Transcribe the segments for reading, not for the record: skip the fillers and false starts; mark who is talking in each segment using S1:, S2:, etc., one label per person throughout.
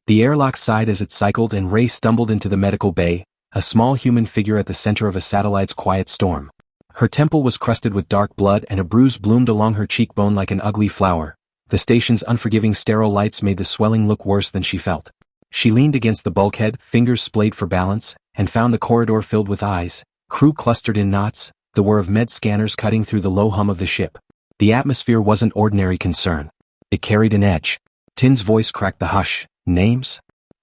S1: The airlock sighed as it cycled and Ray stumbled into the medical bay, a small human figure at the center of a satellite's quiet storm. Her temple was crusted with dark blood and a bruise bloomed along her cheekbone like an ugly flower. The station's unforgiving sterile lights made the swelling look worse than she felt. She leaned against the bulkhead, fingers splayed for balance, and found the corridor filled with eyes, crew clustered in knots, the whir of med scanners cutting through the low hum of the ship. The atmosphere wasn't ordinary concern. It carried an edge. Tin's voice cracked the hush. Names?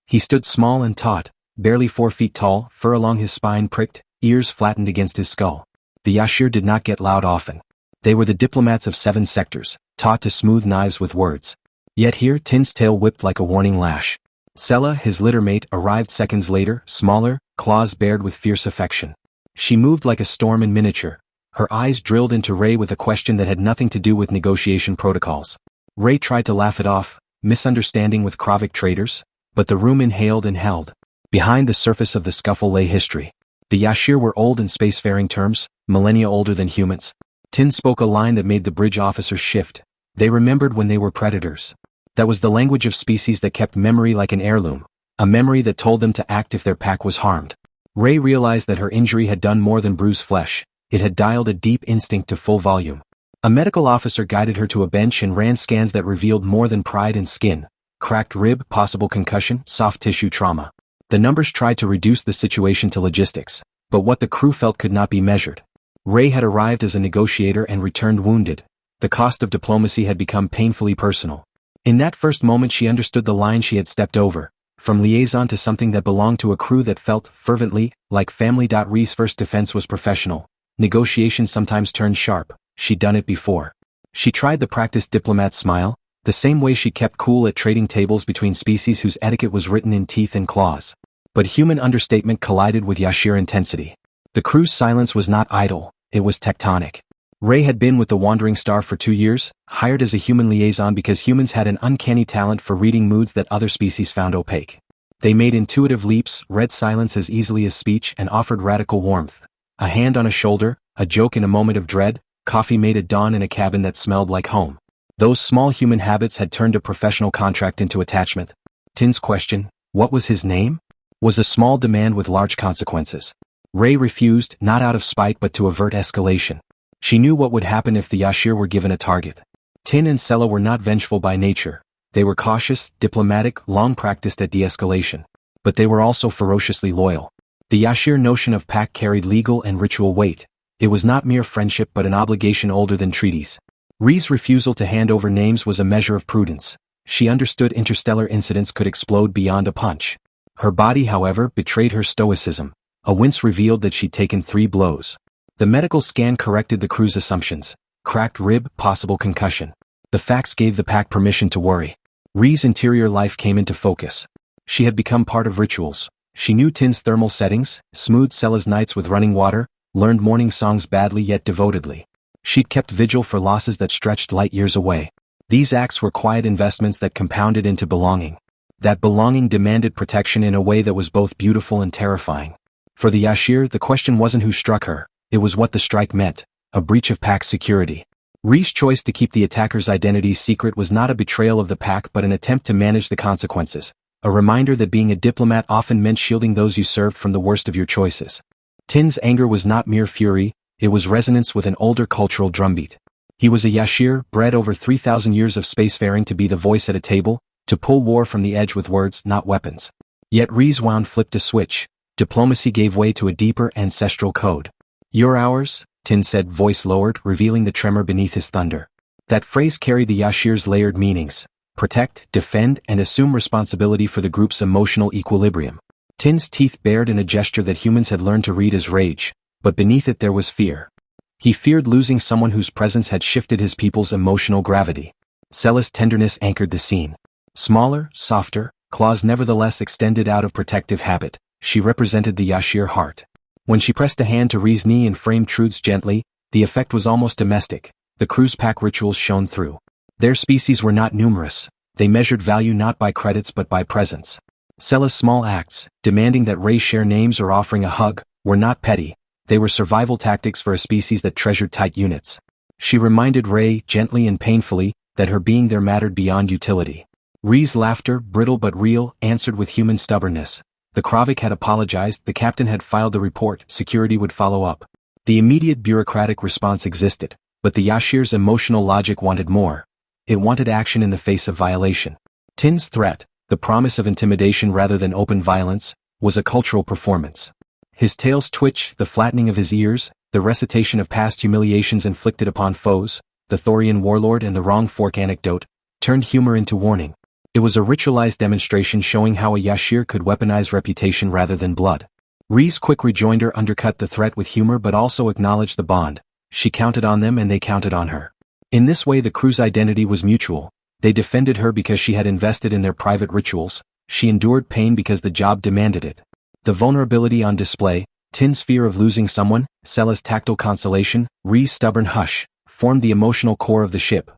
S1: He stood small and taut, barely 4 feet tall, fur along his spine pricked, ears flattened against his skull. The Yashir did not get loud often. They were the diplomats of 7 sectors, taught to smooth knives with words. Yet here Tin's tail whipped like a warning lash. Sela, his littermate, arrived seconds later, smaller, claws bared with fierce affection. She moved like a storm in miniature. Her eyes drilled into Ray with a question that had nothing to do with negotiation protocols. Ray tried to laugh it off, misunderstanding with Kravik traders, but the room inhaled and held. Behind the surface of the scuffle lay history. The Yashir were old in spacefaring terms, millennia older than humans. Tin spoke a line that made the bridge officers shift. They remembered when they were predators. That was the language of species that kept memory like an heirloom, a memory that told them to act if their pack was harmed. Ray realized that her injury had done more than bruise flesh. It had dialed a deep instinct to full volume. A medical officer guided her to a bench and ran scans that revealed more than pride and skin. Cracked rib, possible concussion, soft tissue trauma. The numbers tried to reduce the situation to logistics, but what the crew felt could not be measured. Ray had arrived as a negotiator and returned wounded. The cost of diplomacy had become painfully personal. In that first moment she understood the line she had stepped over, from liaison to something that belonged to a crew that felt, fervently, like family. Ree's first defense was professional. Negotiation sometimes turned sharp. She'd done it before. She tried the practiced diplomat smile, the same way she kept cool at trading tables between species whose etiquette was written in teeth and claws. But human understatement collided with Yashir intensity. The crew's silence was not idle, it was tectonic. Ray had been with the Wandering Star for 2 years, hired as a human liaison because humans had an uncanny talent for reading moods that other species found opaque. They made intuitive leaps, read silence as easily as speech, and offered radical warmth. A hand on a shoulder, a joke in a moment of dread, coffee made at dawn in a cabin that smelled like home. Those small human habits had turned a professional contract into attachment. Tin's question, what was his name? Was a small demand with large consequences. Ray refused, not out of spite but to avert escalation. She knew what would happen if the Yashir were given a target. Tin and Sela were not vengeful by nature. They were cautious, diplomatic, long practiced at de-escalation. But they were also ferociously loyal. The Yashir notion of pact carried legal and ritual weight. It was not mere friendship but an obligation older than treaties. Ree's refusal to hand over names was a measure of prudence. She understood interstellar incidents could explode beyond a punch. Her body, however, betrayed her stoicism. A wince revealed that she'd taken 3 blows. The medical scan corrected the crew's assumptions. Cracked rib, possible concussion. The facts gave the pack permission to worry. Ree's interior life came into focus. She had become part of rituals. She knew Tin's thermal settings, smoothed Sela's nights with running water, learned morning songs badly yet devotedly. She'd kept vigil for losses that stretched light years away. These acts were quiet investments that compounded into belonging. That belonging demanded protection in a way that was both beautiful and terrifying. For the Yashir, the question wasn't who struck her. It was what the strike meant, a breach of pack security. Ree's choice to keep the attacker's identity secret was not a betrayal of the pack but an attempt to manage the consequences, a reminder that being a diplomat often meant shielding those you served from the worst of your choices. Tin's anger was not mere fury, it was resonance with an older cultural drumbeat. He was a Yashir, bred over 3,000 years of spacefaring to be the voice at a table, to pull war from the edge with words, not weapons. Yet Ree's wound flipped a switch. Diplomacy gave way to a deeper ancestral code. You're ours, Tin said, voice lowered, revealing the tremor beneath his thunder. That phrase carried the Yashir's layered meanings. Protect, defend, and assume responsibility for the group's emotional equilibrium. Tin's teeth bared in a gesture that humans had learned to read as rage, but beneath it there was fear. He feared losing someone whose presence had shifted his people's emotional gravity. Sela's tenderness anchored the scene. Smaller, softer, claws nevertheless extended out of protective habit, she represented the Yashir heart. When she pressed a hand to Ree's knee and framed truths gently, the effect was almost domestic. The crew's pack rituals shone through. Their species were not numerous. They measured value not by credits but by presence. Sela's small acts, demanding that Ray share names or offering a hug, were not petty. They were survival tactics for a species that treasured tight units. She reminded Ray, gently and painfully, that her being there mattered beyond utility. Ree's laughter, brittle but real, answered with human stubbornness. The Kravik had apologized, the captain had filed the report, security would follow up. The immediate bureaucratic response existed, but the Yashir's emotional logic wanted more. It wanted action in the face of violation. Tin's threat, the promise of intimidation rather than open violence, was a cultural performance. His tail's twitch, the flattening of his ears, the recitation of past humiliations inflicted upon foes, the Thorian warlord and the wrong fork anecdote, turned humor into warning. It was a ritualized demonstration showing how a Yashir could weaponize reputation rather than blood. Ree's quick rejoinder undercut the threat with humor but also acknowledged the bond. She counted on them and they counted on her. In this way the crew's identity was mutual. They defended her because she had invested in their private rituals, she endured pain because the job demanded it. The vulnerability on display, Tin's fear of losing someone, Sella's tactile consolation, Ree's stubborn hush, formed the emotional core of the ship.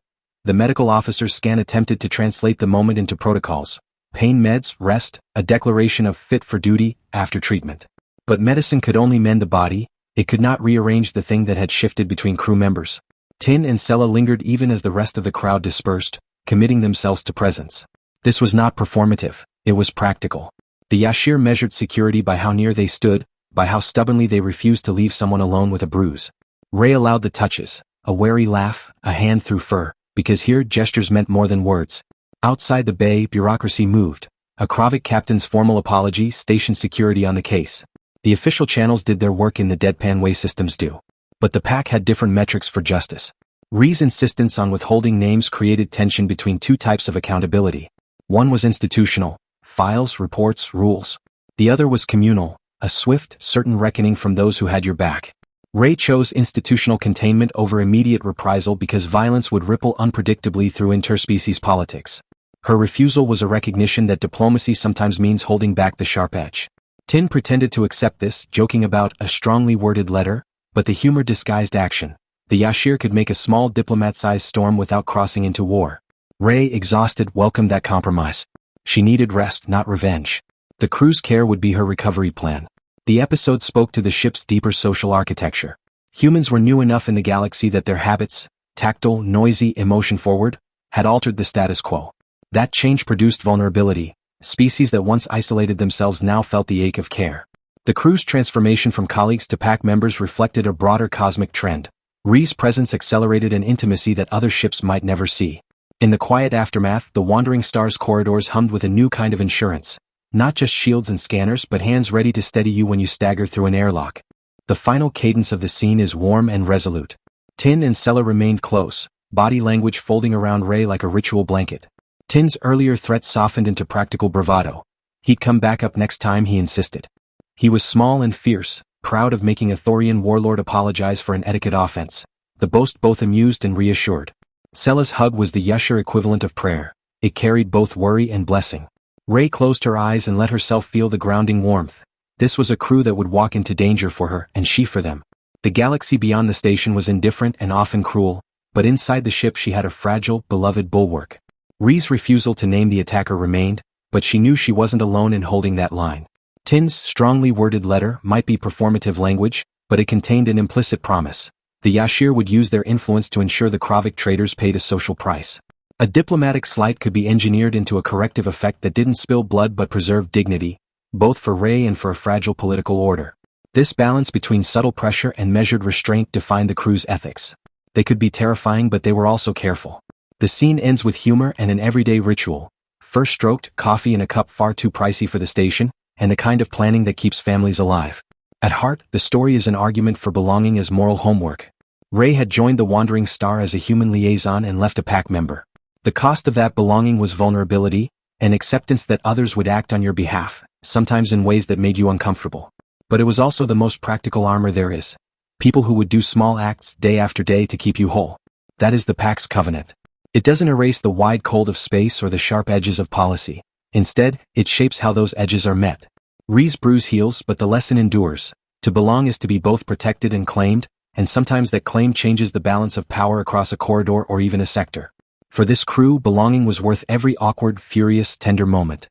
S1: The medical officer's scan attempted to translate the moment into protocols. Pain meds, rest, a declaration of fit for duty, after treatment. But medicine could only mend the body, it could not rearrange the thing that had shifted between crew members. Tin and Sella lingered even as the rest of the crowd dispersed, committing themselves to presence. This was not performative, it was practical. The Yashir measured security by how near they stood, by how stubbornly they refused to leave someone alone with a bruise. Ray allowed the touches, a wary laugh, a hand through fur, because here gestures meant more than words. Outside the bay, bureaucracy moved. A Kravik captain's formal apology stationed security on the case. The official channels did their work in the deadpan way systems do. But the pack had different metrics for justice. Ree's insistence on withholding names created tension between two types of accountability. One was institutional, files, reports, rules. The other was communal, a swift, certain reckoning from those who had your back. Ray chose institutional containment over immediate reprisal because violence would ripple unpredictably through interspecies politics. Her refusal was a recognition that diplomacy sometimes means holding back the sharp edge. Tin pretended to accept this, joking about a strongly worded letter, but the humor disguised action. The Yashir could make a small diplomat-sized storm without crossing into war. Ray, exhausted, welcomed that compromise. She needed rest, not revenge. The crew's care would be her recovery plan. The episode spoke to the ship's deeper social architecture. Humans were new enough in the galaxy that their habits, tactile, noisy, emotion-forward, had altered the status quo. That change produced vulnerability. Species that once isolated themselves now felt the ache of care. The crew's transformation from colleagues to pack members reflected a broader cosmic trend. Ree's presence accelerated an intimacy that other ships might never see. In the quiet aftermath, the Wandering Star's corridors hummed with a new kind of insurance. Not just shields and scanners but hands ready to steady you when you stagger through an airlock. The final cadence of the scene is warm and resolute. Tin and Sella remained close, body language folding around Ray like a ritual blanket. Tin's earlier threat softened into practical bravado. He'd come back up next time, he insisted. He was small and fierce, proud of making a Thorian warlord apologize for an etiquette offense. The boast both amused and reassured. Sella's hug was the Yashir equivalent of prayer. It carried both worry and blessing. Ray closed her eyes and let herself feel the grounding warmth. This was a crew that would walk into danger for her and she for them. The galaxy beyond the station was indifferent and often cruel, but inside the ship she had a fragile, beloved bulwark. Ree's refusal to name the attacker remained, but she knew she wasn't alone in holding that line. Tin's strongly worded letter might be performative language, but it contained an implicit promise. The Yashir would use their influence to ensure the Kravik traders paid a social price. A diplomatic slight could be engineered into a corrective effect that didn't spill blood but preserved dignity, both for Ray and for a fragile political order. This balance between subtle pressure and measured restraint defined the crew's ethics. They could be terrifying but they were also careful. The scene ends with humor and an everyday ritual. First stroked, coffee in a cup far too pricey for the station, and the kind of planning that keeps families alive. At heart, the story is an argument for belonging as moral homework. Ray had joined the Wandering Star as a human liaison and left a pack member. The cost of that belonging was vulnerability, an acceptance that others would act on your behalf, sometimes in ways that made you uncomfortable. But it was also the most practical armor there is. People who would do small acts day after day to keep you whole. That is the pack's covenant. It doesn't erase the wide cold of space or the sharp edges of policy. Instead, it shapes how those edges are met. Ree's bruise heals, but the lesson endures. To belong is to be both protected and claimed, and sometimes that claim changes the balance of power across a corridor or even a sector. For this crew, belonging was worth every awkward, furious, tender moment.